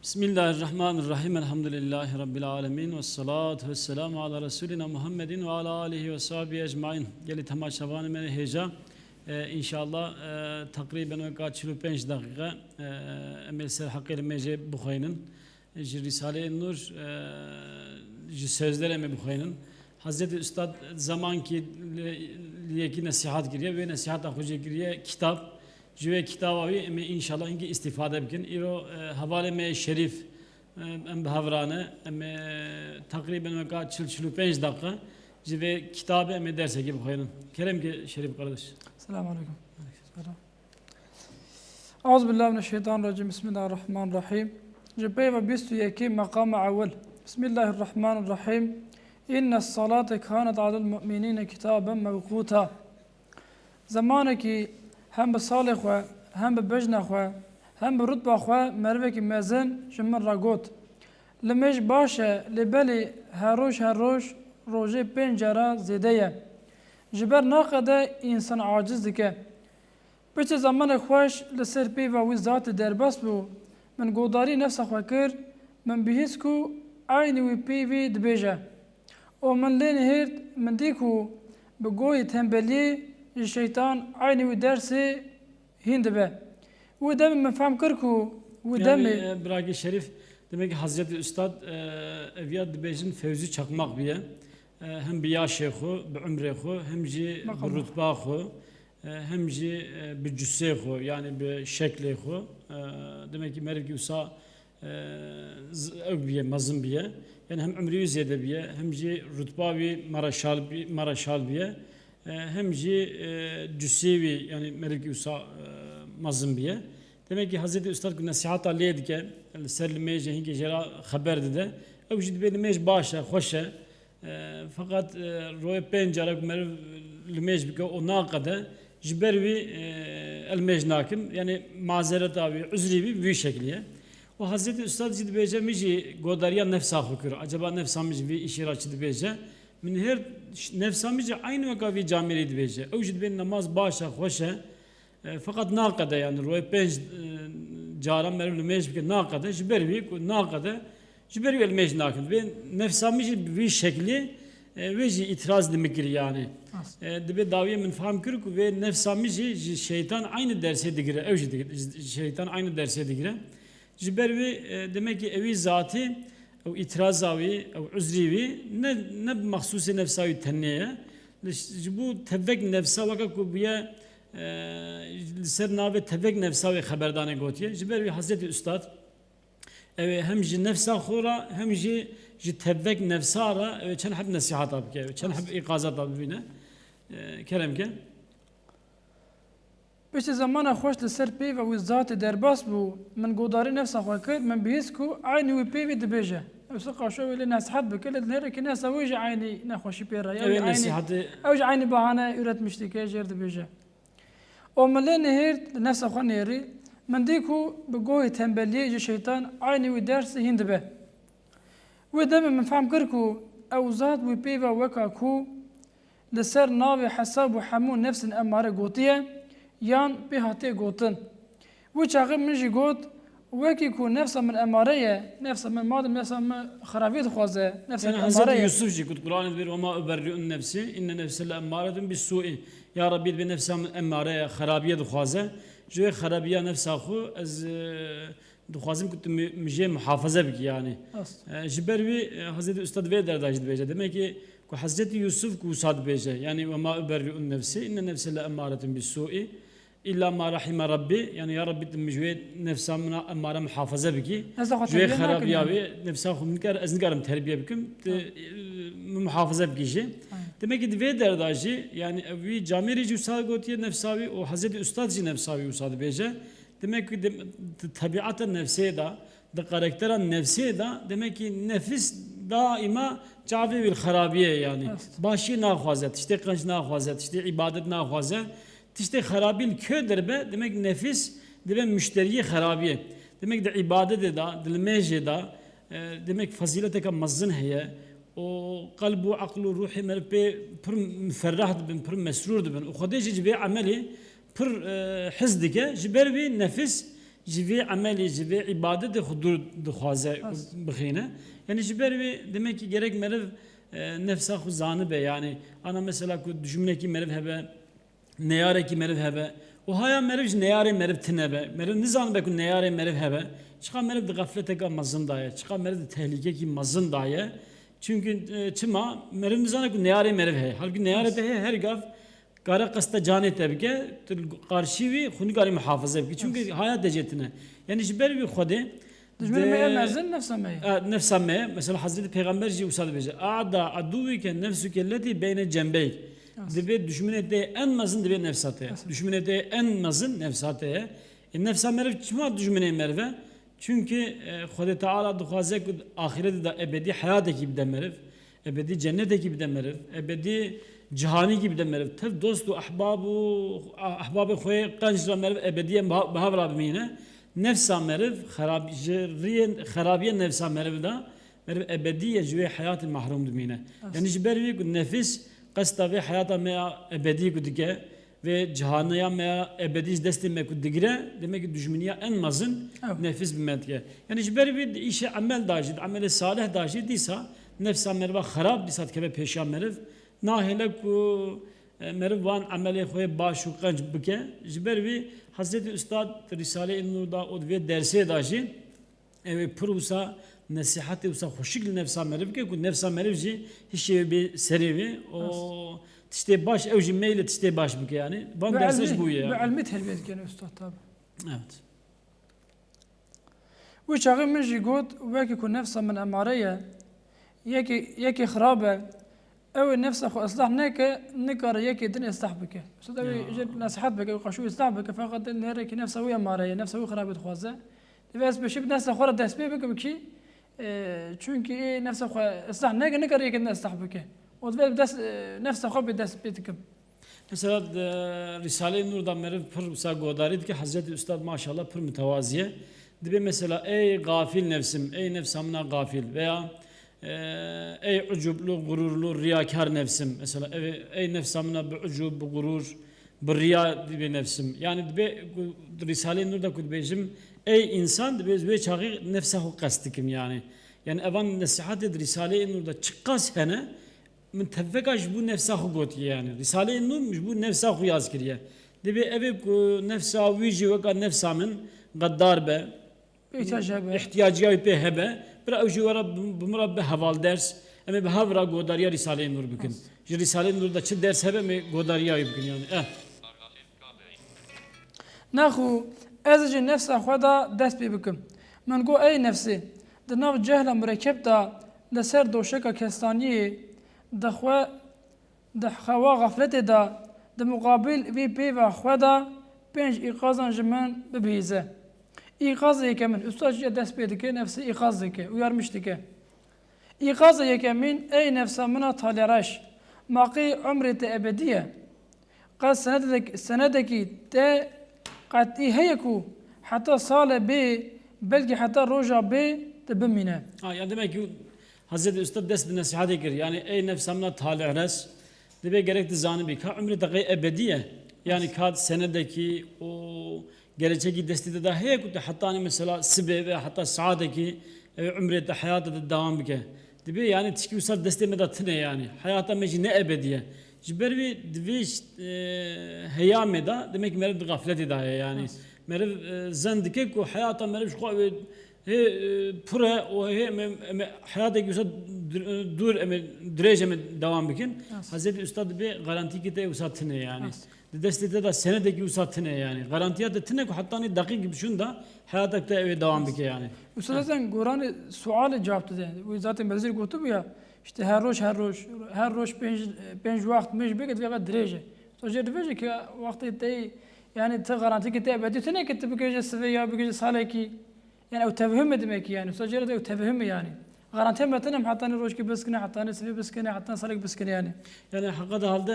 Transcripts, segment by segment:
Bismillahirrahmanirrahim. Elhamdülillahi Rabbil alemin. Ve salatu ve selamu ala Resulina Muhammedin ve ala alihi ve sahibi ecmain. Geli temaşavanı meni heyeca. İnşallah takriben kaç 45 dakika emel ser hakkıyla mece Bukhay'ın Risale-i Nur sözler eme Bukhay'ın Hazreti Üstad zamanki liyeki nasihat giriyor ve nasihat hoca giriyor kitap Cüve kitabı eme inşallah inki istifade bikin. İro havale me şerif em havrane eme takriben kaç 45 dakika Cüve kitabı eme derse gibi Bukhay'ın. Kerem ki şerif kardeş. Selamun Aleyküm. Euzubillahimineşşeytanirracim. Bismillahirrahmanirrahim. Cübbe ve bistu yeki makam-ı evvel. Bismillahirrahmanirrahim. İnnes salate kânet alel mu'minine kitaben mevkuta. Zamanı ki hem be salih xwe, hem be bejna xwe, hem be rutba xwe mervekî mezin ji min re got. Li mêj baş e, lê belê her roj rojê pênc cara zêde ye. Ji ber naqede însan aciz dike. Piçê zamanê xweş li ser pêva wî zatê derbas bû, min godarî nefsa xwe kir, min bihîst ku aynî wî pêvê dibêje. O min lê nihêrt, min dî ku bi goyê tembeliyê ji şeytan aynî wî dersê hîn dibe. Wî demê min fehm kir ku wî demê Bragi Şerif demek ki Hazreti Üstad eviyat dibêjin Fevzi Çakmak biye. Hem bi yaşê xwe, bi umrê xwe, hem jî bi rutba xwe, hem jî bi cüssê xwe yani bi şeklê xwe. Demek ki merivkî wisa ew biye, mezin biye. Yani hem umrî wî zêde biye, hem jî rutba wî maraşal biye. Hem jî cüssê wî yani merivkî wisa mezin biye. Demek ki Hazreti Üstad ku nasihata lê dike, ser li mêjê hinkê jêra xeber dide. Ew jî dibe li mêj baş e, xweş e. Fakat roye pencere meriv limej bike o naqade jibervi elmej nakim yani mazeret abi üzrivi bir şekliye. O Hazreti Üstad cid beje miji godariya nefsa hukuru. Acaba nefsa miji bir işi raçid beje. Min her nefsa miji aynı vakavi camiri beje. O cid ben namaz başa hoşe. Fakat naqade yani roye penc cara meriv limej bike naqade jibervi naqade Cüberi elmej nakin ve nefsamıcı bir şekli ve itiraz demektir yani. Dibe daviye min fahm kırık ve nefsamıcı şeytan aynı derse digire, evci şeytan aynı derse digire. Cüberi demek ki evi zatı o itirazavi o üzrivi ne mahsusi nefsavi tenneye. Bu tevvek nefsa vaka ku biye ser nave tevvek nefsavi haberdane gotiye. Cüberi Hazreti Üstad hem jî nefsa xora hem jî tevvek nefsara çen hep nasihat abke çen hep ikazat abine keremke Piçê zamana xweş li ser pêva wî zatê derbas bû, min godarî nefsa xwe kir, min bihîst ku aynî wî pêvê dibêje. Ew siqa şo wê lê nasihat bike, lê dilêrekî nesa wî jî aynî nexweşî pê re. Ew jî aynî bahane üretmiştike jêr dibêje. O min lê nihêrt li nefsa xwe nêrî, من دیکو به گوی تنبلیه جه شیطان عینی وی درس هند به و دم من فهم کر کو اوزاد و پیوا وکا کو لسر ناو حساب و حمون نفس اماره گوتیه یان به هاته گوتن و چاقب من جی گوت وکی کو نفس من اماره نفس من مادم نفس من خرابیت خوازه نفس من اماره Hazreti Yusuf ji kut Kur'an bir ve ma uberri'un nefsi inne nefse le emmâretun bis su'i ya Rabbi bi nefsam emmare harabiye duhaze Cüve harabiya nefsa xu ez duhazim kutu müje muhafaza biki yani. Jibervi Hazreti Üstad ve derdajid beje. Demek ki ku Hazreti Yusuf ku sad beje. Yani ve ma uberri'un nefsi inne nefse le emmâretun bis su'i illa ma rahime Rabbi yani ya Rabbi müje nefsamına emmare muhafaza biki. Cüve harabiya ve nefsa xu minkar ez nikarim terbiye bikim muhafaza biki. Demek ki ve derdajı yani vi camiri usad gotiye nefsavi o Hazreti Üstad ji nefsavi usad beje. Demek ki tabiatın nefsiye da karakterin nefsiye da demek ki nefis daima cavi bil harabiye yani. Başı nahvazet, işte kanç nahvazet, işte ibadet nahvazet, işte harabil köder be demek nefis demek müşteriye harabiye. Demek de ibadet da, dilmeje da demek fazilete ka mazzın heye. O kalbu, aklu, ruhi merpe pır müferrah bin, pır mesrur bin. O kadar cibe ameli pır hizdike, jiber bir nefis jivi ameli jivi ibadet hudur duhaze bkhine. Yani jiber ve demek ki gerek merev nefsa huzanı be yani ana mesela ku düşünmek merev hebe neyare ki merev hebe o haya merev neyare merev tinebe merev nizan be ku neyare merev hebe çıkan merev de gaflete ka mazın daye çıkan merev de tehlike ki mazın daye çünkü çıma merev nizan ku neyare merev he halbuki neyare de her gaf kara kasta cane tebke karşı ve huni gari muhafaza bki çünkü hayat dejetine yani jiber bir khode Düşmanı meye mezin nefsa meye. nefsa me mesela Hazreti Peygamber ji usad beje a'da aduvike nefsuke leti beyne cembeyk dibe düşman ete en mazın dibe nefsate düşman ete en mazın nefsate nefsa merv çima düşman merve çünkü Khode Teala duhaze ku ahirette de ebedi hayat gibi de merv ebedi cennet gibi de merv ebedi cihani gibi de merv tev dostu ahbabu khoye qanjra merv ebediye bahavra bimine nefsa merv kharabiye nefsa merv da merv ebediye jüve hayatı mahrum dumine yani jibervi ku nefis qasta ve hayata mea ebedi ku dike ve cihaniya mea ebedi desti me ku digre demek ki düşmaniya en mazın nefis bimetke yani jibervi işe amel dajid amel salih dajid disa nefsa merv kharab disat kebe peşa merv nahile ku merv van ameli khoye başu qanj bike jibervi Hazreti Üstad Risale-i Nur'da o ve derse dahi prusa nasihati usa hoşik nefsa merv ke ku nefsa mervji hiç bir serivi o işte baş evji meyle işte baş bu yani ban derses bu ya. Ve ilmi terbiyet gene Üstad tabi. Evet. Ve çağı min jigot ve ki ku nefsa min emareye yeki khrabe او نفسه خو اصلاح نكر يكي دن يصلح بك استاذ نصيحت بك وقشو يصلح بك فقط نهرك نفسه ويا ماريه نفسه وخراب خوازه بس بشب ناس خور دس بك بكشي çünkü nefse خو اصلاح نكر يكي يصلح بك وتبل دس نفسه خو بدس بيتك Mesela Risale-i Nur'dan merv pır usa godarit ki Hazreti Üstad maşallah pır mütevaziye dibe mesela ey gafil nefsim ey nefsamına gafil veya ey ucublu, gururlu, riyakar nefsim. Mesela ey nefsamına bu ucub, bu gurur, bu riya dibe nefsim. Yani dibe Risale-i Nur'da kudbejim ey insan dibe çağı nefsahu kastikim yani. Yani evan nasihat ed Risale-i Nur'da çıkkas hene min tevvekaş bu nefsahu got yani. Risale-i Nur bu nefsahu yaz kiriye. Dibe evi nefsa vici ve nefsamın gaddar be. İhtiyacı be hebe. Bir avcı var bu murabbe haval ders ama bir havra godariya Risale-i Nur bugün. Risale-i Nur'da çi ders hebe mi godariya bugün yani. Nahu ezci nefsa xoda dest bi bikim. Men go ey nefsi de nav cehla mürekkep da de ser doşeka kestaniye de xwe de xawa gaflete da de muqabil bi peva xoda penj iqazan jimen bibize. İkaz yekemin üstadca dest bedike nefsi ikaz dike uyarmış dike. İkaz yekemin ey nefsamına taleraş maqi umrete ebediye. Qad senedeki te qat'i heyeku hatta sale be belki hatta roja be te bimine. Yani demek ki Hazreti Üstad dest bir nasihat ekir. Yani ey nefsamına taleraş debe gerekli zanı bir ka umrete ebediye. Yani kad senedeki o gelecek destede de heye hatta mesela sibe ve hatta saadeki umrete hayata devam bike. Dibe yani tişki usal desteme de tine yani. Hayata meci ne ebediye. Jibervi dibe heyame da demek merev gaflet eda yani. Merev zendike ku hayata merev şu pura o hayata usal dur derece devam bikin. Hazreti Üstad bir garanti ki de usal tine yani. Destede de senedeki usatine yani. Garantiya da tine ku hatta ni dakik gibi şun da hayatta eve devam bike yani. Ustadın Kur'an'ı suale cevap dedi. Bu zaten bezir kutubu ya. İşte her roş penj vakt mej beket ve derece. Sonuçta derece ki vakti de yani te garanti ki te ebedi tine ki te bikece seviye ya bikece saleki yani o tevhüm demek yani. Sonuçta de o tevhüm yani. Garanti metenem hatta ni roş ki beskine hatta ni seviye beskine hatta salek beskine yani. Yani hakikaten halde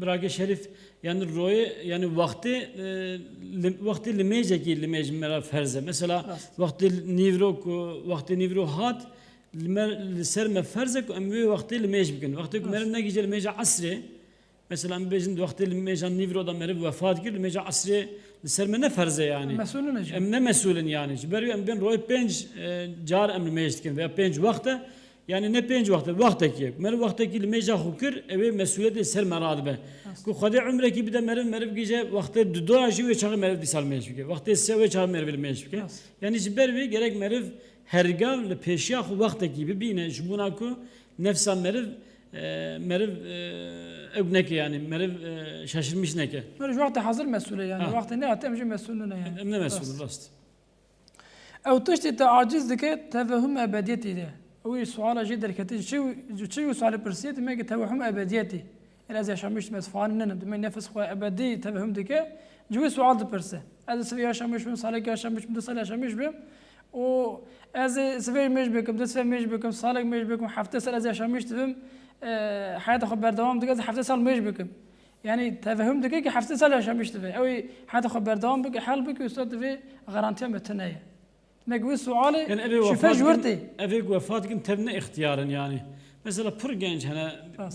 Brage Şerif yani royu yani vakti limece ki limece mera ferze. Mesela vakti nivro hat ser me ferze ku emvi vakti limece bugün. Vakti ku merim ne gece limece asri Mesela bizim vakti mecan nivroda meriv vefat girdi mecan asri serme ne ferze yani. Mesulün ece. Em ne mesulün yani. Beri em ben roy penç car emri mecliskin veya penç vakte yani ne penç vakte vakteki. Meriv vakteki mecan hukür eve mesuliyet ser meradibe. Ku khade umreki bir de meriv gece vakte dudaji ve çağı meriv disal mecliskin. Vakte se ve çağı meriv mecliskin. Yani beri gerek meriv hergav le peşya vakteki bibine jbuna ku nefsa meriv meriv ebneki yani meriv şaşırmış neke. Meriv vakti hazır mesulü yani. Vakti ne atemci mesulüne yani. Emne mesul rast. Ev tişti teaciz dike tevehüm ebediyeti de. O suala jidder keti çi suali persiyeti me ki tevehüm ebediyeti. Yani az yaşamış mesfani nenem. Demek nefes koya ebedi tevehüm dike. Cüvi sual da perse. Az sevi yaşamış mı, salak yaşamış mı, da salak yaşamış mı? O az sevi mecbekim, da sevi mecbekim, salak mecbekim, hafta sal az yaşamış tevim. حياته خبر دوام دقيقة حفظ سال مش بكم يعني تفهم دقيقة حفظ سال عشان مش تفهم أو حياته خبر دوام بك حال بك يستوى في غرانتيا متناية ما قوي سؤالي يعني شوفي جورتي أبيك وفاتكم تبني اختيارا يعني مثلا بر genç هنا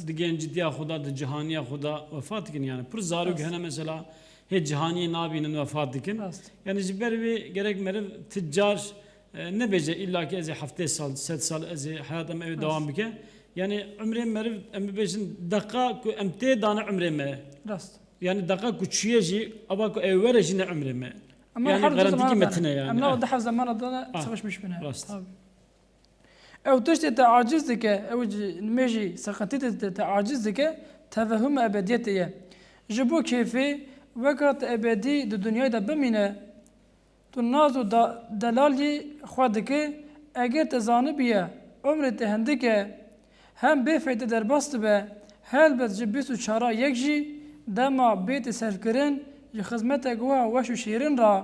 دجنج ديا خدا دجهانيا خدا وفاتكم يعني بر زارق هنا مثلا هي جهانية نابين وفاتكم يعني جبر بي gerek merif tüccar ne bece illa ki eze hafta sal set sal eze hayatım ev devam bike yani ömrüm merif embeşin dakika ku emte dana ömrüme rast yani dakika ku çiyeci ama ku evvela jine ömrüme ama yani garanti ki metne yani ama o daha zaman adına savaşmış bina rast او تشتي تعاجز دك او نمجي سقطت تعاجز دك تفهم ابديتيه جبو كيفي وقت ابدي الدنيا ده بمينه تنازو دلالي خودك اگر تزانبيه عمر تهندك هم بفایده در باست به هل بس جبیس و چارا یک جی دما بیت سرکرین ج خدمت گوه وشو شیرین را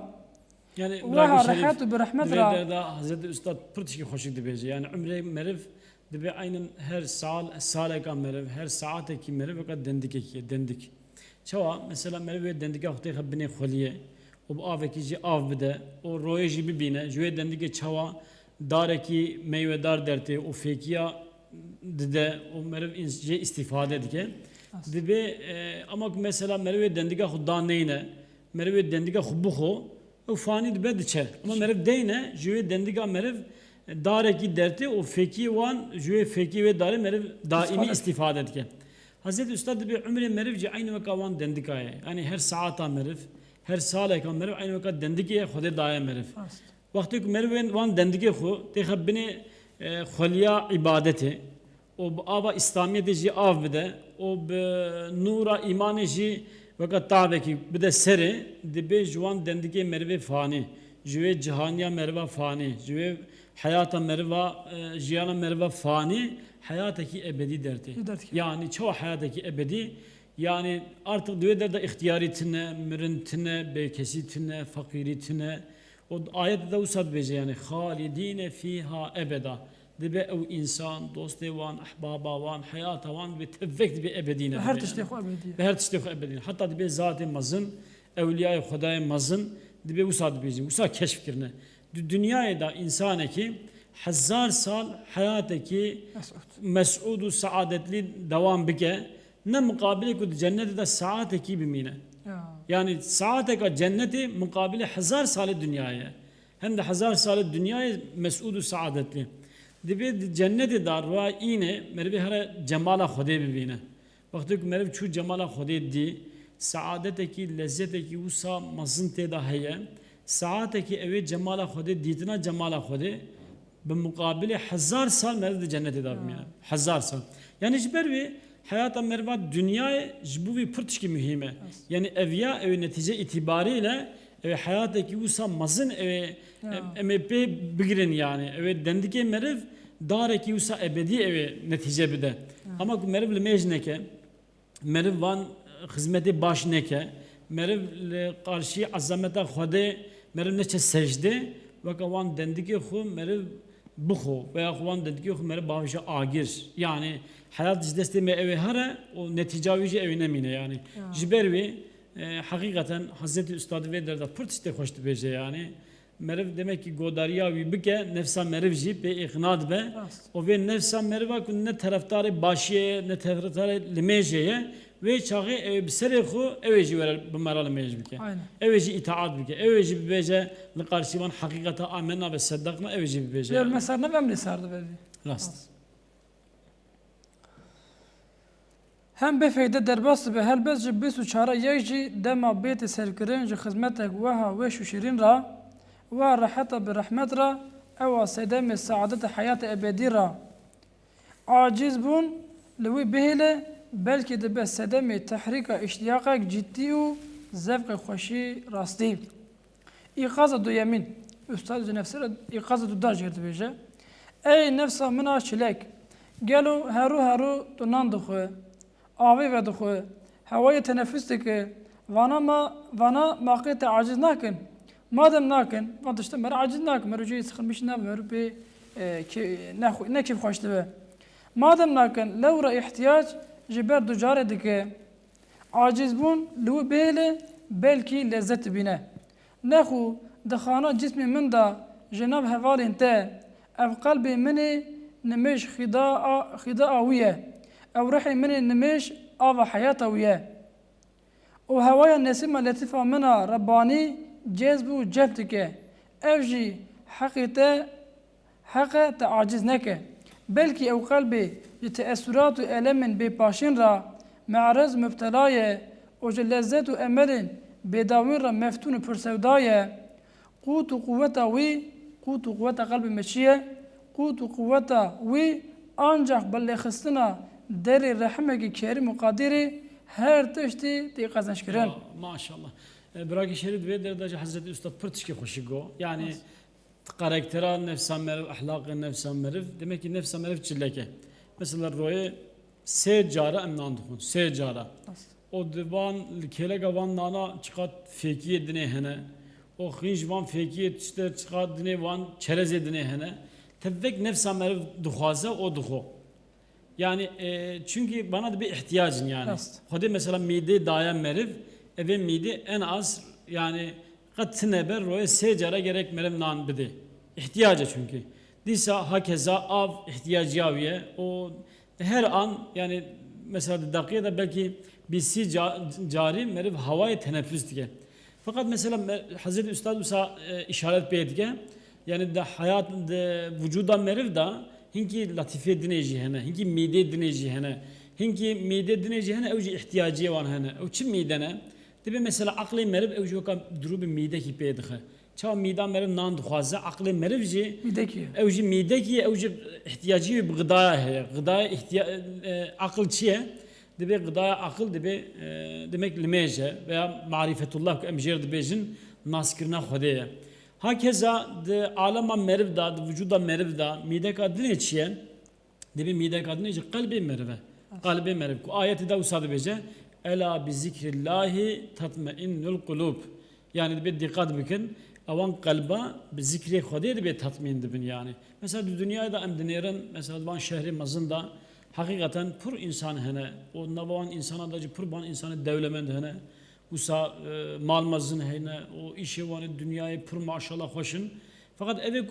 yani وها رحمت و برحمت را da Hazreti Üstad pırtışki hoşuk dibeci yani ömre merif dibe aynen her sale kan merif her saate ki merif fakat dendik çava mesela merif dendik ahte habine kholiye o aveki ji av bide o roye ji bibine jüye dendik çava dareki meyvedar derti o fekiya de o merif ince istifade edike dibe ama mesela merif dendik hudan neyne merif dendik hubbuho o fani dibe diçe ama merif deyne jüye dendik merif dareki derti o feki wan jüye feki ve dare merif daimi istifade edike Hazreti Üstad dibe ömre merif ji aynı vekavan dendik ay yani her saata merif her sale kan merif aynı vakat dendik ye xude daye merif vakti merif wan dendik xu te khabine خلیا عبادته و آبا اسلامیت جی آب بده و به نورا ایمان جی وقت تابه کی بده سره دبی جوان دندگی مروه فانی جوه جهانیا مروه فانی جوه حیات مروه جیان مروه فانی حیاتی ebedi derdi. Yani çoğu hayataki ebedi yani artık diyor da ihtiyariyetine, mürintine, bekesitine, fakiritine o ayette de usad bece yani halidine fiha ebeda dibe ev insan dost devan ahbaba van hayata van ve tevvek bir ebedine her tişteki ebedi her tişteki ebedine hatta dibe zat-ı mazın evliya-i Hudaya mazın dibe usad bece usad keşfikirine dünyaya da insane ki hazar sal hayataki mes'udu saadetli devam bike ne mukabile ku cennete de saateki bimine yani saateka cenneti mukabile hazar salı dünyaya hem de hazar salı dünyaya mes'udu saadetli dibe cenneti dar ve yine merve her cemala Xude bibine vakti ki merve şu cemala Xude di saadeteki lezzeteki usa mazın te da heye saateki eve cemala Xude ditna cemala Xude بمقابل हजार سال مرد جنت دار میاد हजार سال یعنی جبر وی حیات مرد dünya جبوی پرتش کی مهمه yani evya ev netice itibariyle ev hayattaki usa mazın ev MP bigirin yani ev dendike merv dareki usa ebedi ev netice bide ama merv lemejneke merv van hizmeti baş neke merv karşı azameta Xude merv neçe secde ve kavan dendike xu merv بخو و اخوان دادگی خو مره باوش آگیر yani hayat desteme evi hara o neticavici evine mine yani jibervi hakikaten Hazreti Üstad ve derda pırtiste hoştu beje yani merev demek ki godariya vi bike nefsa merevji be iknad be o ve nefsa mereva kun ne taraftarı başiye ne taraftarı limejeye ve çağı bsere xu eveci verir bimaralı mecbike. Aynen. Eveci itaat bike. Eveci bibece li karşıman hakikata amenna ve saddakna eveci bibece. Diyor mesela ne memli sardı belli. Rast. Hem befeyde derbası be helbez ji bisu çara yekji dema beti serkirin ji hizmetek veha ve şu şirin ra ve rahata bi rahmet ra eva sedeme saadet hayat ebedi ra aciz bun levi behle belki de be sedeme tahrika iştiyaka ciddi u zevk xoşi rasti İkaza du yemin Üstad nefsere İkaza du dar jirdi beje ey nefsa mina çilek gelu heru tu nan duxu آوی و دخوه هوای تنفس دکه وانا ماقیت عاجز نکن مادم نکن ما داشته مرا عاجز نکن مرا جوی سخن میشه نه مرا به نه کیف خوشته به مادم نکن لو را احتیاج جبر دو جاره دکه عاجز بون لو بیله بلکی لذت بینه نخو دخانه جسم من دا جناب حوال انته اف قلب منی نمش خداء آویه أو رحي من النمش أو حياته وياه وهوايا النسيمة لطيفة منها رباني جذب وجبتك أفجي حقيقة تعجز نكه بلكي أو قلبي لتأثرات وألم بباشين را معرض مبتلاية وجلزات وأمل بداوين را مفتون برسوداية قوت وقوة وي قوت وقوة قلب مشية قوت وقوة وي أنجح بالخستنا دری رحمه کریم و قادری هر تشتی تی قزنش کردن. ماشاءالله. برای شرید و در درجه حضرت استاد پرتش که خوشی گو. یعنی کاراکتران نفسان مرف، اخلاق نفسان مرف. demek ki nefsan مرف çilleke. Mesela roye se cara emnan dukun. Se cara. O divan kele gavan nana çıkat fekiye dine hene. O xinj van fekiye işte çıkat dine van çerez dine hene. Tevvek nefsan merf duhaza o duho. Yani çünkü bana da bir ihtiyacın yani. Hadi mesela mide dayan merif, eve mide en az yani katine ber roye secara gerek merem nan bidi. İhtiyacı çünkü. Disa hakeza av ihtiyacı aviye. O her an yani mesela dakikada belki bir si cari merif havayı teneffüs diye. Fakat mesela Hazreti Üstad Musa işaret beydiye. Yani de hayat de vücuda merif da hinki latife dineci hene, hinki mide dineci hene, hinki mide dineci hene evci ihtiyacı var hene. O çim midene? Tabi mesela akli merib evci o kam durubi mide ki peydihe. Çav mide merib nan duhaza akli meribci evci mide ki evci ihtiyacı bir gıdaya he. Gıdaya akıl çiye. Tabi gıdaya akıl tabi demek limeje veya marifetullah emjer dibejin naskirna xodeye. Hakeza de alema merv da, de vücuda merv da, mide kadını içiye, de bir mide kadını içiye, kalbi merve, kalbi merv. Ayeti de usadı bece, ela bi zikrillahi tatmainnul kulub. Yani de bir dikkat bakın, avan kalba bi zikri khodi de bir tatmin dibin yani. Mesela dünyada emdinerin, mesela van şehri mazında, hakikaten pur insan hene, o navavan insana da pur ban insanı devlemend hene. Usa malmazın heyne o işi vanı dünyayı pür maşallah hoşun. Fakat evet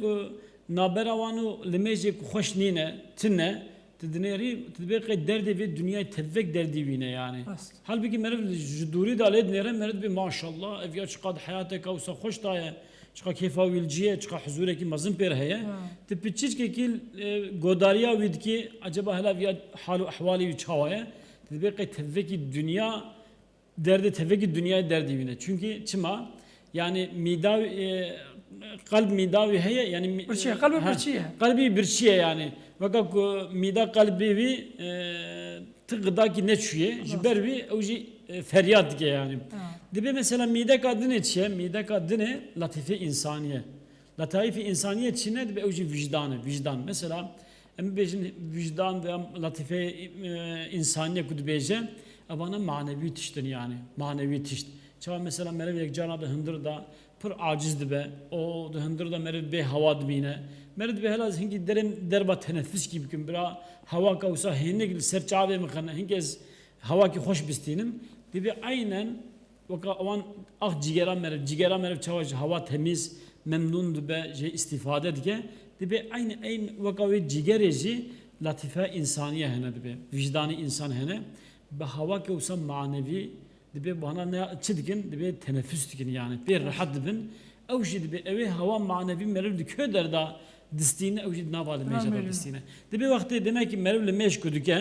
naberavanı limece hoş nine tine tedneri tedbek derdi ve dünyayı tevvek derdi vine yani. Halbuki merv juduri da led nere merv bir maşallah ev ya çıkad hayata kavsa hoş daya çıka kefa vilciye çıka huzureki mazın per heye. Tepiçiç ki godariya vidki acaba hala bir halu ahvali bir çavaya tedbek tevveki dünya derdi teveki dünyayı derdi yine. Çünkü çima yani midavi kalp midavi heye yani kalbi bir şey. Kalbi bir şey yani. Fakat mida kalbi vi tıgıda ki ne çüye jiber vi oji feryat ki yani. Dibe mesela mide kadını çiye mide kadını latife insaniye. Latife insaniye çine dibe oji vicdan. Mesela embejin vicdan ve latife insaniye kudbeje abana manevi tiştin yani. Manevi tişt. Çava mesela merev yekcana da hındırda pır acizdi be. O da hındırda merev be hava dibine. Merev be helaz hingi derba teneffüs gibi kim bira hava kavsa hinne gil serçave mekana hingez hava ki hoş bistinim. Dibi aynen vaka avan cigera merev çava hava temiz memnun be istifade dike. Dibi aynı vaka ve cigereci latife insaniye hene dibi. Vicdani insan hene. بهوا كوسا معنوي دبي بهنا تشدكن دبي تنفس تكن يعني بير راحت دبن او شيء دبي اوي هوا معنوي مرب دكودر دا دستينه او شيء نابال ميجا دستينه دبي وقت demek ki مرب لمش كدكه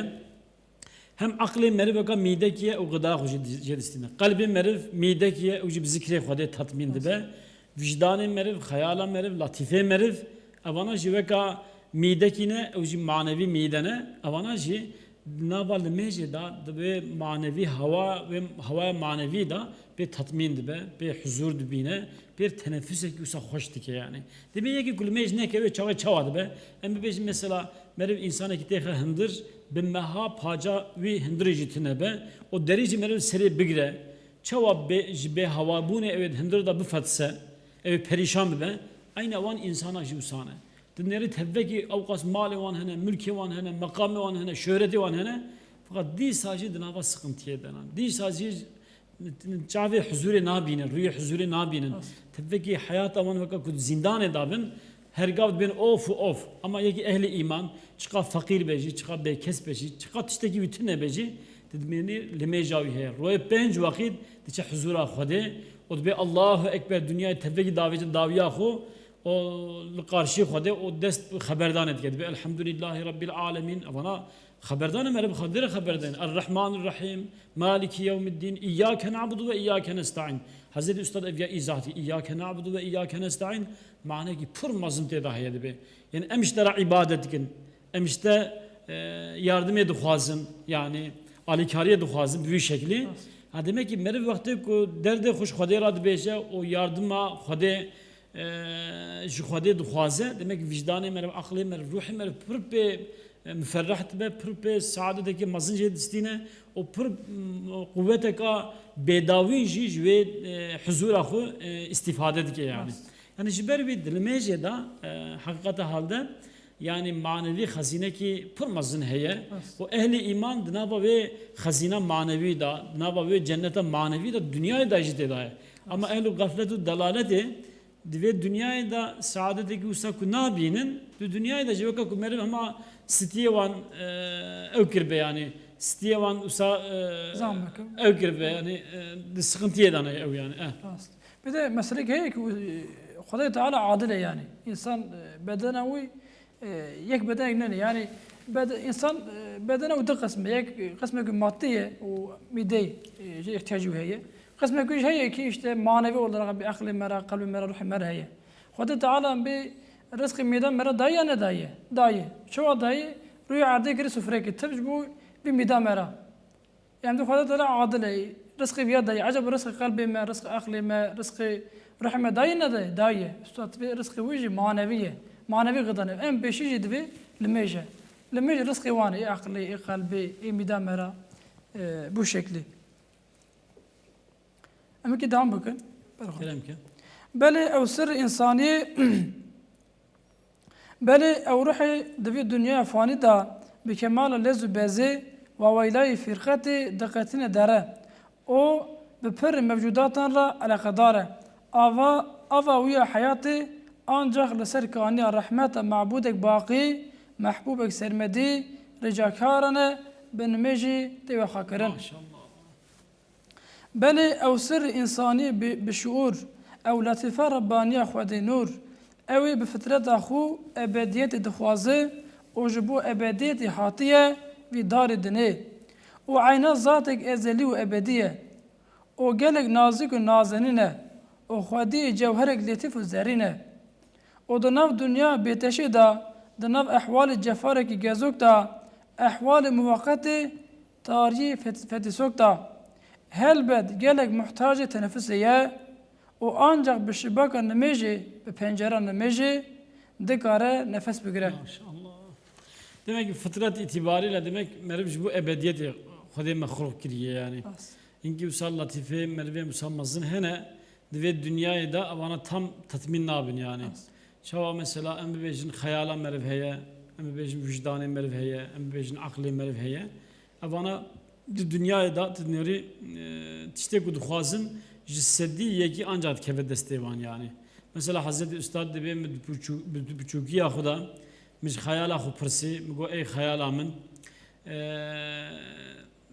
hem akli merv ve midekiye o gıda hoca distine kalbi merv midekiye o jib zikre khode tatmin dibe vicdanı merv hayala merv latife merv avana jiveka midekine o jib manevi midene avana ji naval meje da be manevi hava ve hava manevi da bir tatmin dibe bir huzur dibine bir teneffüs eküsa hoş dike yani dibe ki kulmej ne ke ve çava çava dibe em be mesela merv insana ki tehe hındır بمها پاجا وی هندرجی تنبه و دریجی مرد سری بگره چوا به هوابونه اوید هندر دا بفتسه اوید پریشان ببه aynı avan insana jivsane dinleri tevveki avkas mali van hene mülki van hene makamı van hene şöhreti van hene fakat di sadece dinava sıkıntıya denen di sadece çave huzuri nabinin rüya huzuri nabinin tevveki hayat avan vaka kud zindan edabın her gavd ben of ama yeki ehli iman çıka fakir beji çıka bekes beji çıka tişteki bütün ne beji dedimeni lemejavi her roy penc vakit diçe huzura khode o be Allahu ekber dünyayı tevveki daveti daviya khu o karşı khode o dest haberdan etket be elhamdülillahi rabbil alamin avana haberdan merhaba haberdan Errahmanirrahim Maliki yevmiddin İyyâke na'budu ve İyyâke nesta'in Hazreti Üstad evya izahati İyyâke na'budu ve İyyâke nesta'in mana ki pur mazım tedahiye dibe yani emişlere ibadetkin emişte yardım edixwazin yani alikariye dixwazin büyük şekli ha demek ki merv vakti ku derde hoş xwedê ra dibêje o yardıma xwedê ji xwedê dixwaze demek ki vicdanê merv aklê merv ruhê merv pir pê müferrah dibe pir pê saadeteke mezin jê distîne o pir kuvveteka bêdawî jî ji wê huzura xwe istifade dike yani yani ji ber vê dilmêjê da hakikata halde yani manevi hazine ki pırmazın heye o ehli iman dinava ve hazine manevi da dinava ve cennete manevi da dünyayı da ciddi da ama ehli gafletu dalaleti ve dünyayı da saadeteki usaku nabinin dünyayı da cevaka kumerim ama stiyevan evkir be yani stiyevan usa evkir be yani sıkıntıya da ev yani bir de mesele heye ki Kuday Teala adil yani insan bedenevi یک بدن نه yani insan bedene o da kısmı یک kısmı ki maddiye o mide ihtiyacı heye kısmı ki heye ki işte manevi olarak bir aklı mera kalbi mera ruh mera heye Kuday Teala bir rızkı miden mera dayı ne dayı çoğu dayı rüya ardı kiri sufre ki tabi bu bir miden mera yani Kuday Teala adil rızkı bir dayı acaba rızkı kalbi mera rızkı aklı mera rızkı ruh mera dayı ne dayı üstad bir rızkı vici maneviye manevi gıdanı en beşi ciddi lemeje rızkı vani akli kalbi midamera bu şekli ama ki devam bakın beli ev sır insani beli ev ruhi devi dünya fani da bi kemal lezu bezi ve vaylay firqati dikkatine dere o bi per mevcudatın ra alakadare ava uya hayatı ancak لسر kani rahmet ma'budek baqi mahbubek sermedi ricakarane benmeji teve hakirin beli ev sır insani bi şuur ev latife rabbaniye xwedê nur ew bi fitret xu ebediyet dixwaze o ji bo ebediyetê hatiye vî darê dinê û ayna zatek ezelî û ebediye o gelek nazik û nazenîn e o xwedî cewherek letîf û zerîn e o da nav dünya beteşi da nav ahval cefareki gezok da ahval muvakkati tarihi fetisok da helbet gelek muhtaç teneffüseye o ancak bir şibaka nemeji bir pencere nemeji dekare nefes bigire. Maşallah. Demek ki fıtrat itibariyle demek merhaba bu ebediyeti Xuday mahluk kiriye yani. İnki usal latife merve musammazın hene ve dünyayı da avana tam tatmin nabin yani. Şava mesela em bejin hayala mervheye, em bejin vicdanı mervheye, em bejin akli mervheye. Avana dünyayı da dinleri tişte kudxazın jisedi yeki ancak keve destevan yani. Mesela Hazreti Üstad de benim buçuk ya Xuda mis hayala xu persi migo ey hayalamın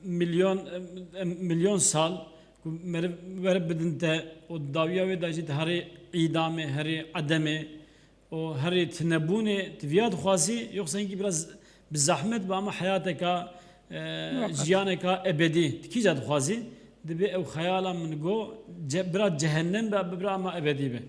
milyon sal merv bedin te o daviya ve da jid heri idame heri ademe o heri tenebune tviyad xwazi yoksa ki biraz bir zahmet bu ama hayateka jiyaneka ebedi ki jad xwazi dibe ev hayala min go biraz cehennem be biraz ama ebedi be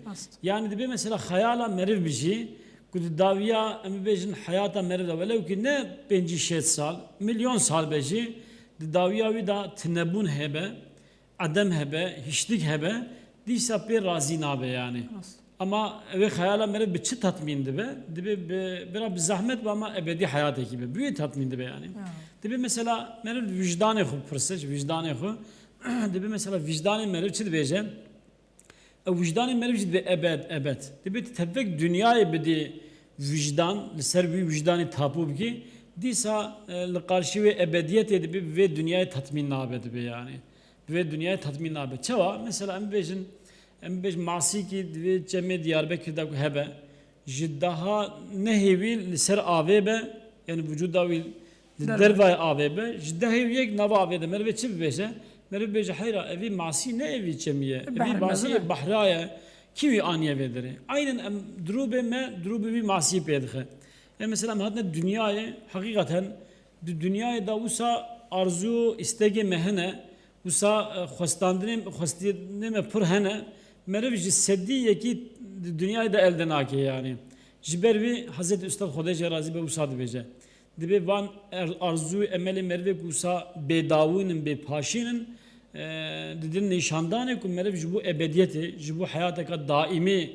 yani dibe mesela hayala merv biji kud daviya em bejin hayata merv velev ki ne 5 sal milyon sal beji daviya ve da tenebun hebe adem hebe hiçlik hebe diysa bir razı nabe yani ama ve hayala merv bir çı tatmin dibe biraz bir zahmet bu ama ebedi hayat gibi büyük tatmin dibe yani dibe mesela merv vicdanı xu pırsıç vicdanı xu dibe mesela vicdanı merv çı dibece vicdanı merv ciddi ebed dibe tebek dünyayı bedi vicdan ser bir vicdanı tapu ki diysa karşı ve ebediyet dibe ve dünyayı tatmin nabe dibe yani ve dünyayı tatmin nabe çava mesela em bej masi ki ve cemi Diyarbakır'da hebe jiddaha nehevi ser avebe yani vücuda ve dervay avebe jiddaha yek nava avebe merve çi beje merve beje hayra evi masi ne evi cemiye evi masi bahraya kivi aniye vedere aynen em drube bir masi pedhe yani mesela hadne dünyayı hakikaten dünyayı da usa arzu istege mehene usa xwastandine pır hene merv ji seddiye ki dünyayı da elden ake yani jibervi Hazreti Üstad Xodeja razı be usa dibece dibe van arzu emeli merve usa bedavinin be paşinin dedin nişandane ku merv ji bu ebediyeti ji bu hayata daimi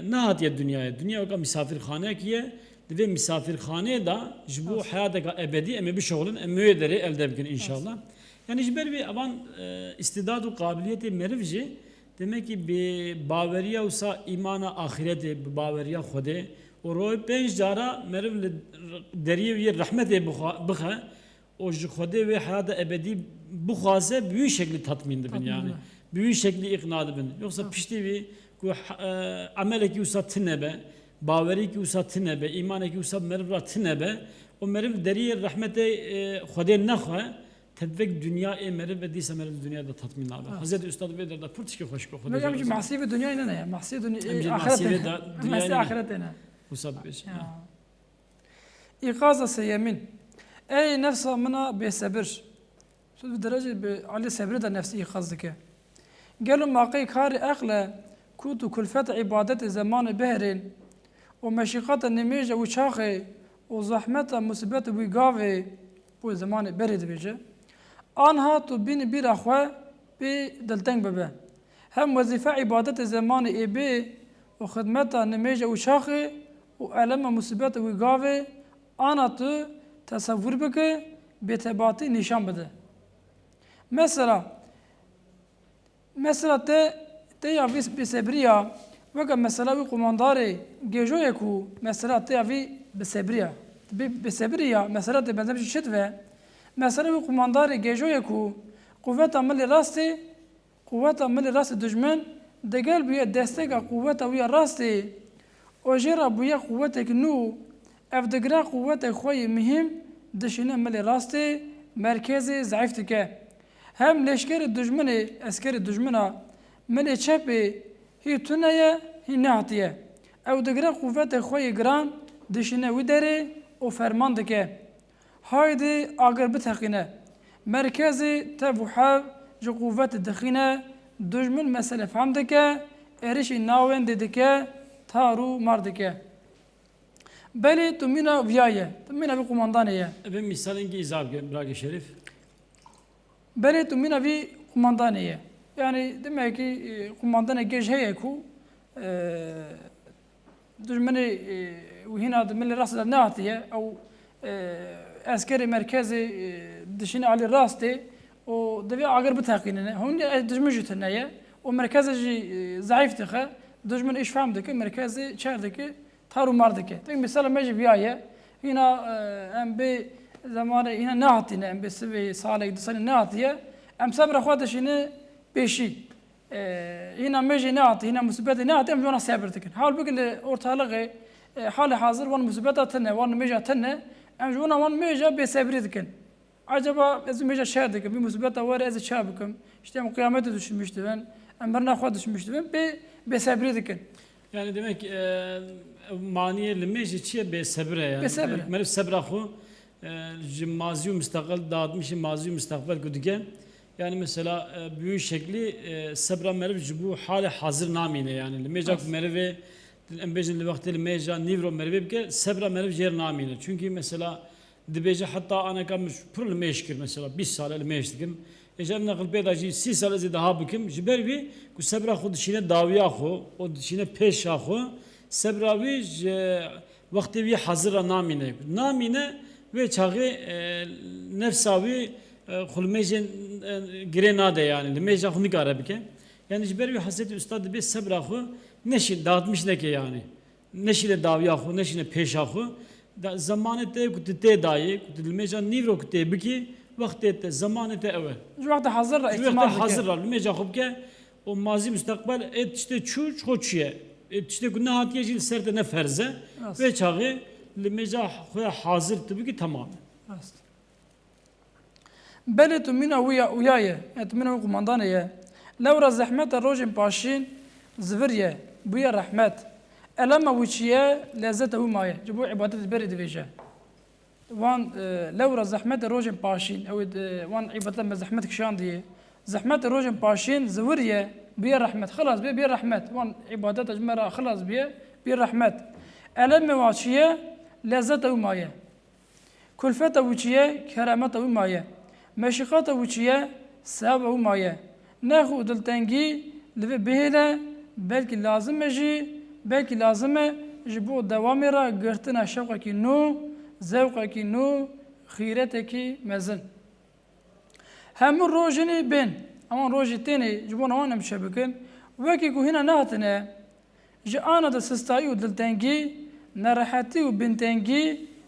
ne hatiye dünya ka misafirhane kiye dibe misafirhane da ji bu hayata ebedi eme bir şoğlun emüyederi elde bikin inşallah yani jiber bir avan istidadu kabiliyeti mervji demek ki bir baveriya usa imana ahirete bir baveriya xode o roy penj jara merv deriye bir rahmete bıxa o ji xode ve hayata ebedi bu xaze büyük şekli tatmin dibin yani büyük şekli ikna dibin yoksa pişti bir ku ameleki usa tinebe baveri ki usa tinebe imaneki usa merv tinebe o merv deriye rahmete xode naxa tebek dünya emeri ve diyse merv dünyada tatmin abi. Hazreti Üstad Beyler de pırtışki hoş kokuyor. Ne yapayım mahsi ve dünya ne ya? Mahsi dünya ahiret ne? Usab beş. İkazası yemin. Ey nefsa mına be sabır. Söz derece be Ali sabır da nefsi ikaz dike. Gelu maqi kari akla kutu kulfet ibadet zaman behrin o meşikat nemeje u çaxe o zahmet musibet bu gave bu zaman berid beje. آنها تو بین بیر أخوة بدلتنگ ببه هم وظيفة عبادة زمان إبي وخدمتها نميجة وشاخي وألم مصيبات وقاوي أنا تو تصور بك بتباطي نشان بده مثلا te ya بسبريا وقا مثلا وقمانداري جيجو يكو مثلا te ya بسبريا مثلا te بنزمش شتوه مثلا قماندار گیجوی کو قوت عمل راست دشمن دگل بیا دسته کا قوت ویا راست اوجرا بیا قوت نو اف دگرا قوت خوی مهم دشنه عمل راست مرکز ضعیف تکه هم لشکر دشمن اسکر دشمنا من چپ هی تنه هی نهتیه او دگرا قوت خوی گران دشنه ودره او فرمان دکه هايدي اگر بتخينه مركزي تبوحا جو قوات الدخينه دجمن مسألة فهمدك اريش ناوين ديدك تارو مردك بلي تمينا فياية تمينا في قماندانية Ben misalin ki izah bırak Şerif. بلي تمينا في قماندانية يعني demek ki قماندانة جيش هي كو دجمني وهنا دملي راس الناتية او askeri merkezi dışına ali rastı o devi agar bitaqinine hon dışmıcıtnaya o merkezi zayıf tıxa dışmın iş famdaki merkezi çerdeki taru mardaki tek mesela mecib yaya yine em be zamanı yine nahatine em be sevi salih dışına nahatiye em sabra xwadışını beşi yine mecib nahat yine musibeti nahat em jona sabırtıkin halbuki ortalığı hali hazır van musibeti atne van mecib atne em jona van meja be sabri dikin acaba ez meja şer dikim, bir musibet var ez şer bikim. İşte kıyamete düşünmüştü ben. Emrine xwe düşmüştü ben. Be sabri dikin. Yani demek maniye limeji çiye be sebre yani. Besebre. Merif sebra xu mazi müstakbel dağıtmış mazi müstakbel güdüge. Yani mesela büyük şekli sebra merif bu hali hazır namine yani. Limejak merve embejin vakti limeja nivro merve ke sebra merif yer namine. Çünkü mesela dibeje hatta ana kalmış pırıl meşkir mesela 1 sal meşkirim. Ecem nakıl pedajı 6 sal ez daha bikim. Jiber bir ku sebra xu dişine daviya xu o dişine peşa xu sebra vi vakti vi hazır namine. Namine ve çağı nefsavi xulmejin grenade yani limeja xu nikare bike. Yani jiber bir Hazreti Üstad bir sebra xu neşin dağıtmış ne ki yani. Neşine daviya xu neşine peşa xu zamanete kutite dayi kutilmeja nivro kutite biki vakti zamanete evvel. Şu vakti hazır da ihtimal Vakti hazır var. Limeja xubke o mazi müstakbel et işte çoçuye et işte günah hatiye jil serte ne ferze ve çağı limeja hazır tabii ki tamam. بلت من وياي من قماندان يا لورا زحمة الروج باشين زفرية بيا رحمت ألما وشيا لذته مايا جبوا عبادة برد فيجا وان لورا زحمة الروج باشين أو وان عبادة ما زحمة كشان دي زحمة الروج باشين زفرية بيا رحمت خلاص بيا رحمت وان عبادة جمرة خلاص بيا رحمت ألما وشيا لذته مايا كلفته وشيا كرامته مايا مشقات وجهه سبب مايه ناخو دلتنگی لو بهله بلکه لازم جی بلکه لازمه جبو دوام را گرتنا شوق کی نو ذوق کی نو خیرت کی مزن هم روجنی بین اما روج تاني جبون وانا مشبكن وكي هنا ناتنا جانا د سستاي ودلتنگی نراحتي وبنتنگی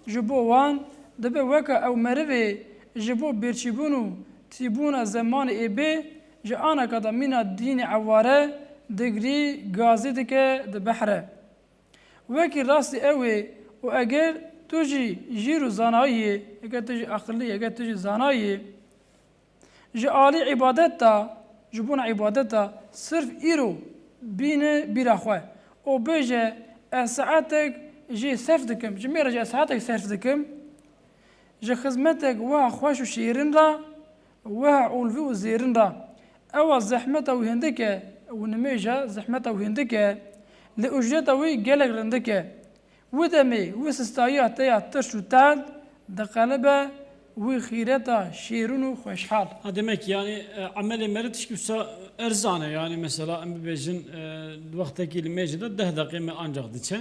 جبو وان دبه وكا او مرفي جبو برچبونو تیبونا زمان ایبه جانا کدا مینا دین عواره دگری گازی دکه د بحره وکی راستی اوی و اگر توجی جیرو زانایی اگر توجی اقلی اگر توجی زانایی جالی عبادت تا جبون عبادت تا صرف ایرو بینه بیراخواه او بیجه ساعتك جي صرف دكم جميع رجع ساعتك صرف دكم جا خدمتك وها خوش وشيرين را وها أولفي وزيرين را أو زحمته وهندك ونميجا زحمته وهندك لأجرته ويجلق رندك ودمي وسستايا تيا ترشو تال دقلبه وخيرته شيرون وخوشحال. Demek yani ameli merit işküsa erzane yani mesela embebejin vaktaki limejide 10 dakika ancak diçe.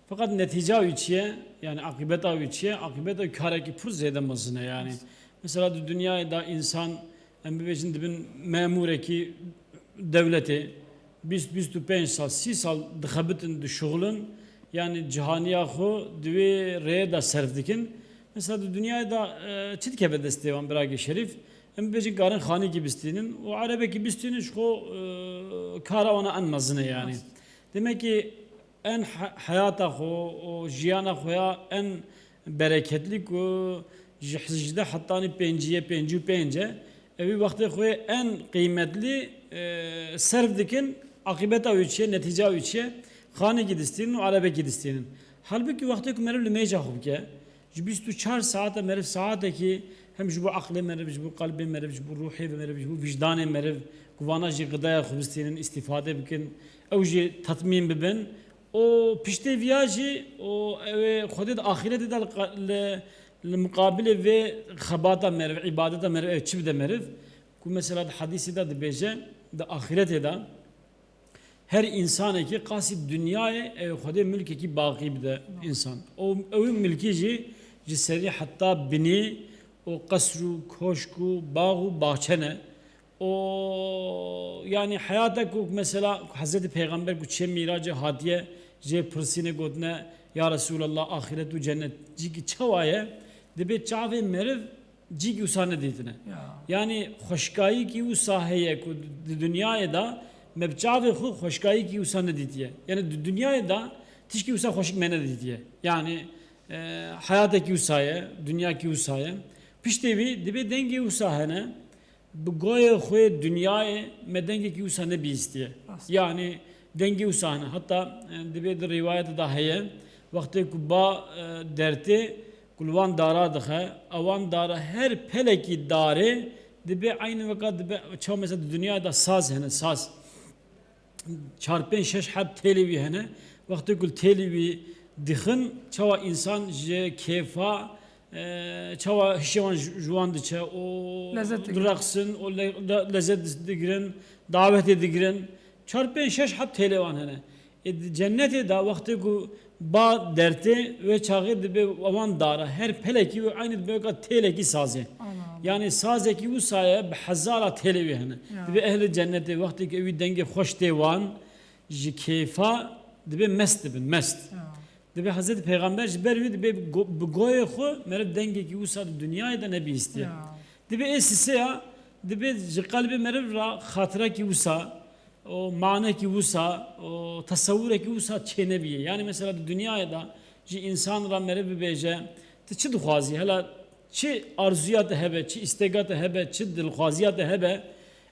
Fakat netice üçye yani akıbet üçye akıbet kareki pur zedemazına yani. Mesela dünyada insan embebejin dibin memureki devleti 25 sal 6 sal dıkhabitin düşuğulun yani cihaniyahu divi reyda serfdikin. Mesela dünyada çit kebedesti van biragi şerif. Embebejin garın khani gibistinin o arabe gibistinin şu karavana anmazına yani. Demek ki en hayata xo o jiyana xoya en bereketli ko jihzde hatta ni pence evi vakti xoya en kıymetli servdikin akibeta üçe netice üçe khani gidistinin arabe gidistinin halbuki vakti ko merv lemeja xubke 24 saat merv saate ki hem bu aklı merv bu kalbi merv bu ruhi merv bu vicdanı merv kuvana ji gıdaya xubistinin istifade bikin evji tatmin bibin o pişte viyajı o خودت آخرت دل المقابل ve خباتا merv ibadeta merv çift de merv ku mesela hadisi de beje de ahirete de her insan ki kasid dünyaya خود mülki ki baki de insan o mülki ji seri hatta bini o kasru koşku bağı bahçene o yani hayata ku mesela Hazreti Peygamber ku çe miracı hadiye je pırsine godne ya Resulallah ahiretu cennet cigi çavaye debe çave merv cigi usane ditine yani hoşkayı ki usaheye ku dünyaya da mebçave xu hoşkayı ki usane ditiye yani dünyaya da tişki usa hoşik mene ditiye yani hayata ki usaye dünya ki usaye piştevi dibe denge usahane bu goye khoy dünyayı medenge ki usahane bir istiye. Yani denge usahane hatta dibe de rivayet dahiye vakti kuba derti kulvan dara daha avan dara her peleki dare dibe aynı vakat dibe çoğu mesela dünyada saz hene saz çarpın şeş hab televi hene vakti kul televi dixin çava insan je kefa çava hişevan juan diçe o duraksın o lezzet digiren davet edigiren çarpın şeş hab televan hene cennete da vakti ku ba derti ve çağı dibe avan dara her peleki ve aynı böyle teleki sazı. Yani sazeki bu saye hazara televi hene. Dibe ehli cennete vakti ki evi denge hoş devan ji kefa dibe mest dibe mest. Dibe Hazreti Peygamber bervi dibe bu goye xo mere denge ki bu saat dünyayı da ne bir istiyor. Dibe esise ya dibe ji kalbi mere ra hatıra ki bu saat o mana ki vusa, o tasavvur ki vusa çenebiye. Yani mesela dünyada ki insanlar mere beje, çi duhazi, hala çi arzuyat hebe, çi istegat hebe, çi dilhaziyat hebe.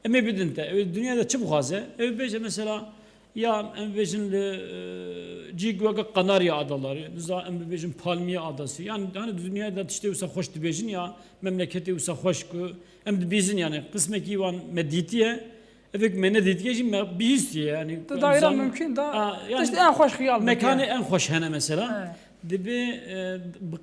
Eme bidinte, dünyada çi buhaze. Beje mesela ya embejin le Cigvaga Kanarya adaları, za embejin Palmiye adası. Yani hani dünyada işte usa hoş dibejin ya, memleketi usa hoş ku, em bizin yani kısmeki van meditiye. Evet mene dediğim bir his yani. Daire mümkün da yani işte en hoş hıyal. Mekanı en hoş hene mesela. Dibi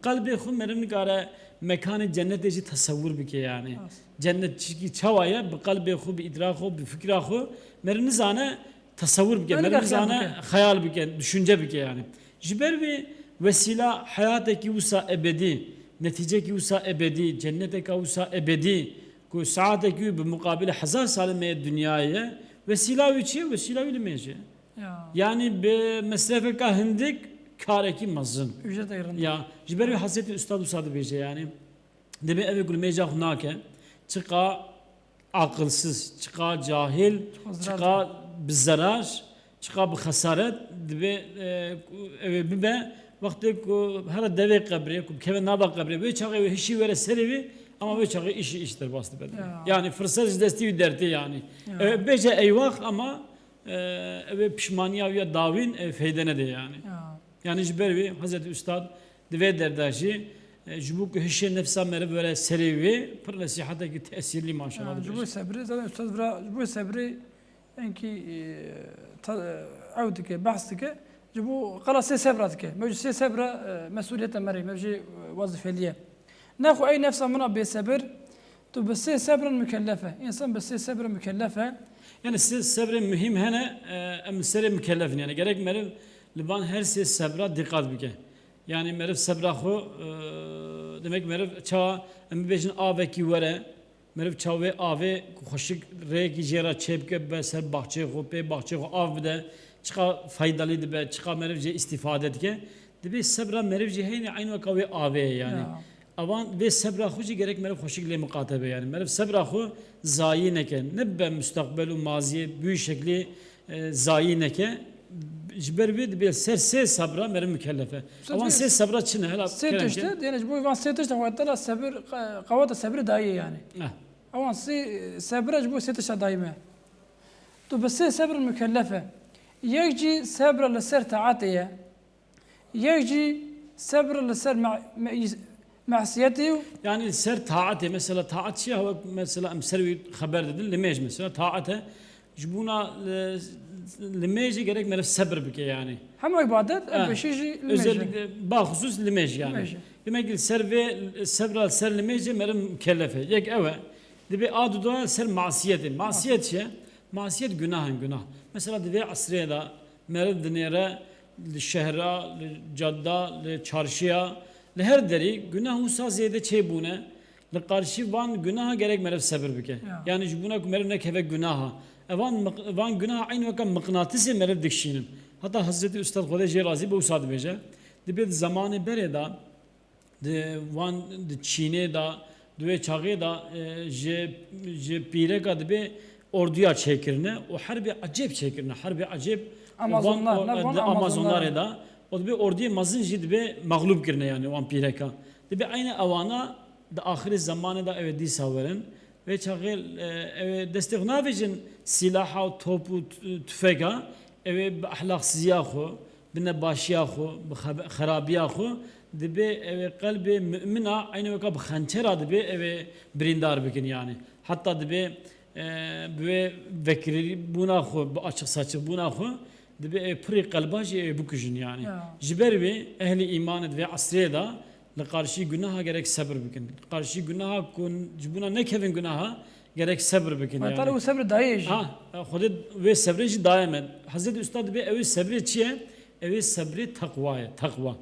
kalbi xu merim nigara mekanı cennet eci tasavvur bike yani. Cennet çünkü çavaya bu kalbi xu bir idrak xu bir fikra xu merim nizane tasavvur bike merim nizane hayal bike düşünce bike yani. Jiber bir vesile hayataki usa ebedi netice ki usa ebedi cennete ki usa ebedi ku saate ki bir mukabele 1000 sal me dünyaya vesile içi vesile bilmece. Yani be meslefe ka hindik kareki mazın. Ücret ayırın. Ya jiber bir Hazreti Üstad Usadı bece yani. Deme eve gülmeca hunake çıka akılsız, çıka cahil, çıka bizzarar, çıka bir hasaret debe eve bibe vakti ku her deve kabri ku keve naba kabri ve çağı hişi vere serevi ama ve çağı iştir bastı beden. Yani fırsat desteği derdi yani. Bece eyvah ama eve pişmaniye ya davin feydene de yani. Yani jibervi Hazreti Üstad deve derdaşı jubuk hişi nefsa mere böyle serevi per nasihataki tesirli maşallah. Jubu sabri zaten Üstad jubu sabri enki عودك بحثك جبو خلاص سي سبرتك موجي سي سبرة مسؤولية مري موجي وظيفة ليه ناخو أي نفس منا بسبر تو بس سي سبر مكلفة إنسان بس سي سبر مكلفة يعني سي سبر مهم هنا أم سر مكلف يعني gerek مري لبان her سي سبرة dikkat bike yani مري سبرة خو demek مري çağa em bejin aveki vere مري çağı ve ave hoşik reki jera çepke be ser bahçe xo pe bahçe xo av de çıka faydalı dibe çıka merivce istifade etke dibe sebra merivce heyni aynı vakavi ave yani avan ve sebra xuci gerek meriv hoşikle mukatabe yani meriv sebra xu zayi neke nebbe müstakbelu maziye büyük şekli zayi neke jiber bir dibe ser sabra meriv mükellefe avan ser sabra çine hala set işte yani bu ivan set işte hatta sabır kavada sabır dahi yani avan sabır bu set işte daime تو بس صبر المكلفة يجي صبر لسر تعاطيه يجي صبر لسر معصيته يعني سر taate mesela taat şey hava mesela emservi haber dedin limej mesela taate jbuna limej gerek mere sabır bike yani hem ibadet beşici özellikle bahusus limej yani demek ki ser ve sabra ser limej mere mükellefe yek eve dibi adu da ser masiyet şey masiyet günah. Mesela diye asriyada mered dinere şehra, cadda, çarşıya, her deri günah usa ziyade çebune, le karşı van günaha gerek merev sabır bike. Yani buna merev ne keve günaha. Van günah aynı vakit mıknatısı merev dikşinin. Hatta Hazreti Üstad Khodeji Razi bu usad beje. Dibe zamanı bereda de van de Çin'e da de çağı da je pire kadbe orduya çekirne, o harbi acayip çekirne, harbi acayip Amazonlar da o da bir orduya mazın jid be mağlup girne yani o ampireka. De bir aynı avana da ahir zamanı da evet disa verin ve çağır evet destek navicin silaha topu tüfeka evet ahlaksızya xo bine başya xo xarabiya xo dibe evet kalbi mümina aynı vakit xançera dibe evet brindar bikin yani hatta dibe ve vekiri buna xo açık saçık buna xo dibe pri kalbajı bu kujun yani jiber ve ehli iman ve asriye da لقارشی گناه gerek sabır بکن قارشی گناه کن جبونا نکهون گناه gerek sabır بکن ما ترى وصبر دايج ha خود ve sabrı daima Hazreti Üstad be evi sabrı çiye evi sabrı takva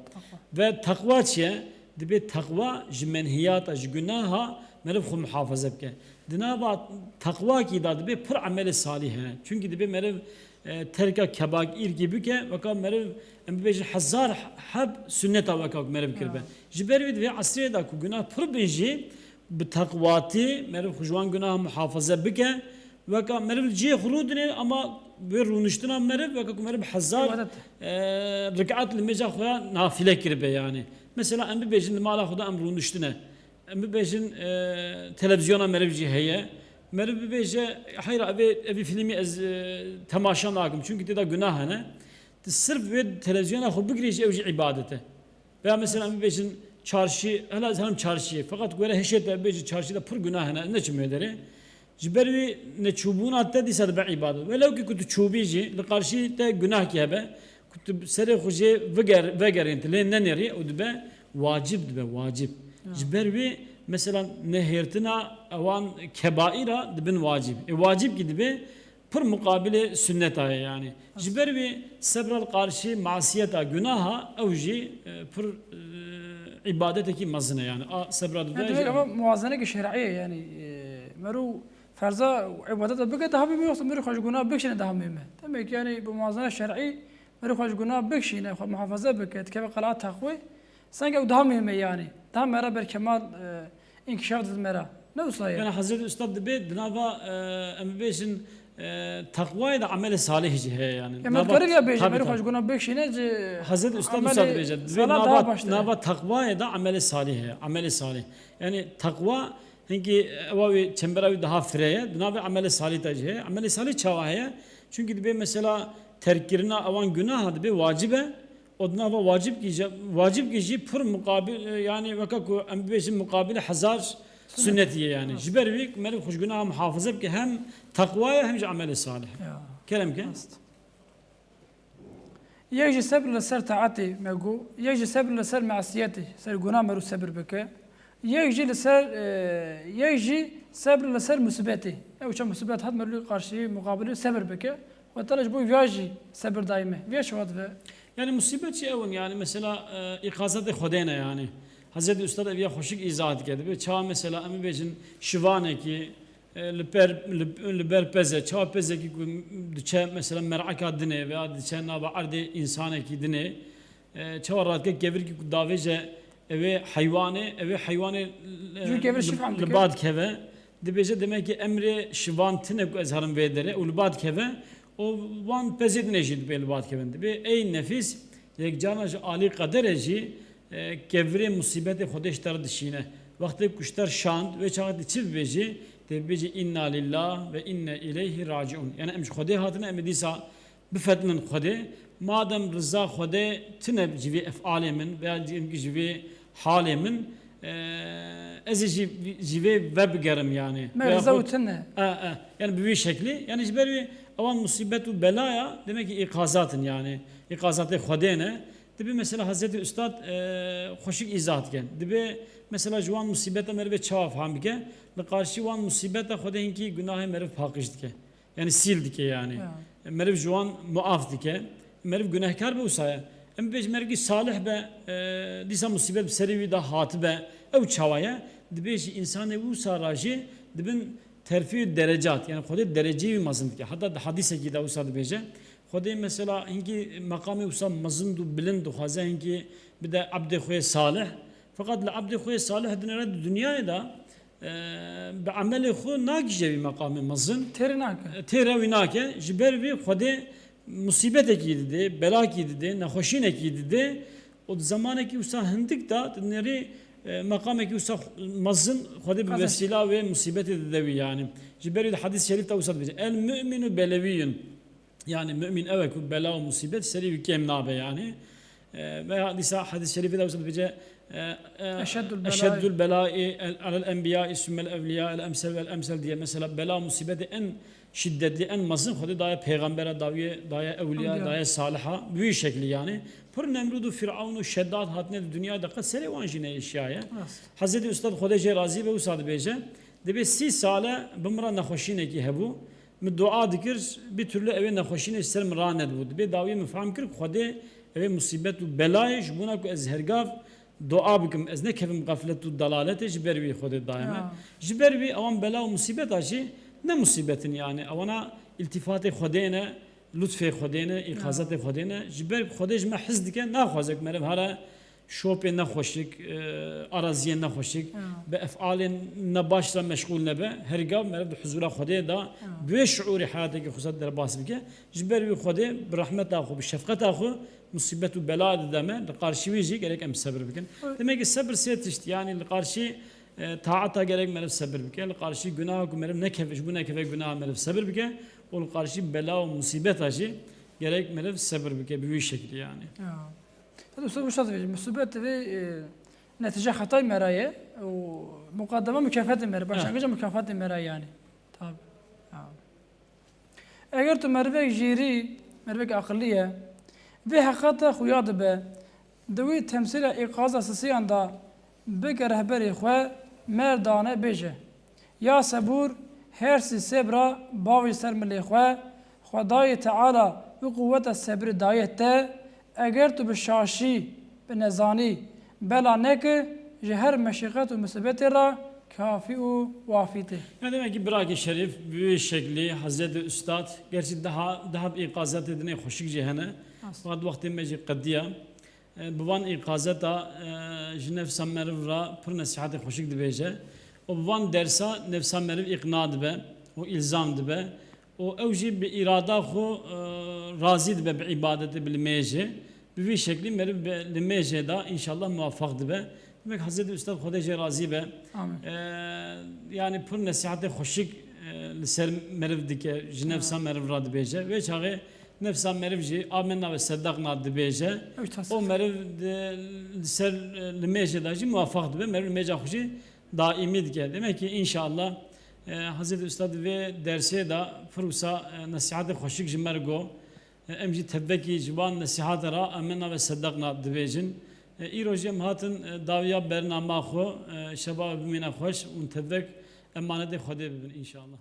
ve takva çiye dibe takva jmenhiyat aj günaha merv xu muhafaza bke dinaba takva ki da dibe pır ameli salih çünkü dibe merv terka kebair gibi ke vaka merv embej hazar hab sünneta vaka merv kirbe jiber ve asriye da ku günah pır beji bi takvati merv xujwan günah muhafaza bike vaka merv ciye xuludne ama bir runuştuna merv vaka ku merv hazar rekat limeja xoya nafile kirbe yani mesela embejin mala xuda emrunuştuna embejin televizyona merv ciheye merve beje hayır evi filmi ez temaşa nakim çünkü de günah ne sırf ve televizyona xo bigriş evci ibadete veya mesela beşin çarşı hala hem çarşıya fakat göre heşet beje çarşıda pır günah ne çimedere jibervi ne çubuğun hatta disa da ibadet velev ki kutu çubici li karşı da günah ki hebe kutu sere xoje veger entele ne neri o dibe vacib jibervi mesela nehirtina avan kebaira dibin vacib. Vacib gibi pır mukabile sünnet aya yani. Jiber ve sebral karşı masiyeta günaha evji pır ibadeteki mazne yani. Sebral da. Yani ama muvazene ki şer'iye yani meru farza ibadete bige daha bir yoksa meru hoş günah bekşine daha mühim. Demek yani bu muvazene şer'i meru hoş günah bekşine muhafaza beket kebe qalaat takvi sanki daha mühim yani. Daha mera bir kemal inkişaf etmera. Ne usayı? Yani Hazreti Üstad dibe dinava embeşin takvayı da ameli salih cihe yani. Emet karı ya beje beri hoş günah bekşine Hazreti Üstad Üstad beje. Nava takvayı da ameli salih. Yani takva hangi evavi çemberavi daha freye dinava ameli salih da cihe. Ameli salih çavaya. Çünkü dibe mesela terkirine avan günah dibe vacibe. Odnava vacip ki pır mukabil yani vakaku embeşin mukabili hazar sünnetiye yani. Jibervik melek hoş günah muhafaza ki hem takvaya hem ameli salih. Kelam ki. يجي سبر لسر تعاتي مجو يجي سبر لسر معصيتي سر جناه مرو سبر بك يجي سبر لسر مسبتي أو شو مسبت هاد مرو قارشي مقابل سبر بك وترج بو يجي سبر دائما فيش وضع yani musibet şey evun yani mesela ikazat-ı Xudeyne yani Hazreti Üstad eviye hoşik izah etti ve çağ mesela emi becin şivane ki liber peze çağ peze ki düşe mesela meraka dine veya düşe naba arde insane ki dine çağ rahat ki gevir ki davece eve hayvane libad keve dibece demek ki emre şivan tine ku ezharın vedere ulbad keve o van pezid neşid bel bat kevendi be ey nefis yek canaj ali kadereci kevre musibete xodeş tar dişine vakti kuştar şand ve çağat içi beci tebeci inna lillah ve inna ileyhi raciun yani emş xode hatına emdisa bifetnin xode madem rıza xode tine civi efalemin veya civi halemin ezici civi web gerim yani mevzutine yani bir şekli yani jiber avan musibetu belaya demek ki ikazatın yani ikazat-ı Xudeyne dibi mesela Hazreti Üstad hoşik izah etken dibi mesela juan musibete merve çava faham ke ve karşı van musibete Xudeyn ki günahı merve pakıştı ke yani sildi ke yani merve juan muaf dike merve günahkar be usaya em beş merve salih be disa musibet serivi da hatibe ev çavaya dibi insanı bu sarajı dibin terfi derecat yani Xude dereceyi mazın ki hatta hadise ki da usad beje Xude mesela inki makamı usam mazın du bilin du haza inki bir de abd Xuye salih fakat la abd Xuye salih dinere dünyaya da be ameli xu nakije bir makamı mazın terevinake jiber bir Xude musibet ekidi bela ki dedi nahoşin ekidi o zamanaki usa hindik da dinleri مقامك يوسف مزن خدي بوسيله ومصيبه الذوي يعني جبريل الحديث الشريف توصل به المؤمن بلوي يعني مؤمن اوك بلاء ومصيبه سري كم نابه يعني لسا حديث الشريف توصل به أشد البلاء على الأنبياء ثم الأولياء الأمثل والأمثل دي مثلا بلاء مصيبة أن شدة أن مزن خدي داية پیغمبر داية أولياء داية صالحة بوي شكل يعني پر نمرود و فرعون و شداد هاتنه دنیا دقت سری وانجینه اشیاء حضرت استاد خدا جه راضی به استاد بیجه دبی 30 ساله بمرا نخوشینه کی هبو من دعا دکر bir türlü eve نخوشینه سر مرانه بود به داوی مفهم کرد خدا eve musibet و بلایش بونا کو از هرگاف دعا بكم از نه کفم غفلت و دلالت جبروی خود دائما جبروی اوان بلا و مصیبت آشی نه مصیبتن yani avana التفات خدینه لطف خدینه اقازت خدینه جبر خودش ما حس دیگه نخوازک مرم هر شوپ نخوشک ارازی نخوشک به افعال نباشر مشغول نبه هر گام مرد حضور خدا دا به شعور حیاتی که خصوصا در باس بگه جبروی خدا برحمت اخو بشفقت اخو مصیبت و بلا دمه لقارشی ویجی gerek em sabır بکن demek ki sabır setişt yani لقارشی taata gerek merif sabır bike لقارشی günah merif ne kefeş bu ne kefek günah merif sabır bike o لقارشی bela و musibet acı gerek merif sabır bike bir şekli yani. هذا أستاذ مشاهد في مصيبات في نتيجة خطأ مراية ومقدمة مكافأة مراية باشا مكافأة مراية يعني طب اگر تو مروک جیری مروک عقلیه به حقیقت خویاد به دوی تمثیل ایقاظ اساسی اندا بگ رهبری خو مردانه بیجه یا صبور هر سی صبر باوی سر ملی خو خدای تعالی به قوت صبر دایته اگر تو به شاشی به نزانی بلا نک جهر مشقت و مصیبت را kafi و وافیته. Yani demek ki Bırak-ı Şerif büyük şekli Hazreti Üstad gerçi daha bir ikazet edine hoşik cihane. Fakat vakti meci qaddiya. Buvan ikazeta nefsan merivra pır nasihati hoşik dibece. O buvan dersa nefsan meriv ikna dibe. O ilzam dibe. O evci bir irada xo razı dibe bir ibadeti bilmeyece. Büyük şekli meriv bilmeyece da inşallah muvaffak dibe. Demek Hazreti Üstad Hodece razı be. Yani pır nasihati hoşik ser meriv dike nefsan meriv ra dibece ve çağı nefsan merivci amenna ve saddaqna dibece. O meriv ser limece daji muvaffak dibe meriv meca hoşi daimi dike. Demek ki inşallah Hazreti Üstad ve derse da fırsa nasihati hoşik jimergo emci tebbeki civan nasihat ra amenna ve saddaqna dibecin. İrojem hatın daviya bernama xo şebab bimina xoş un tevek emanet Xwedê bibin inşallah.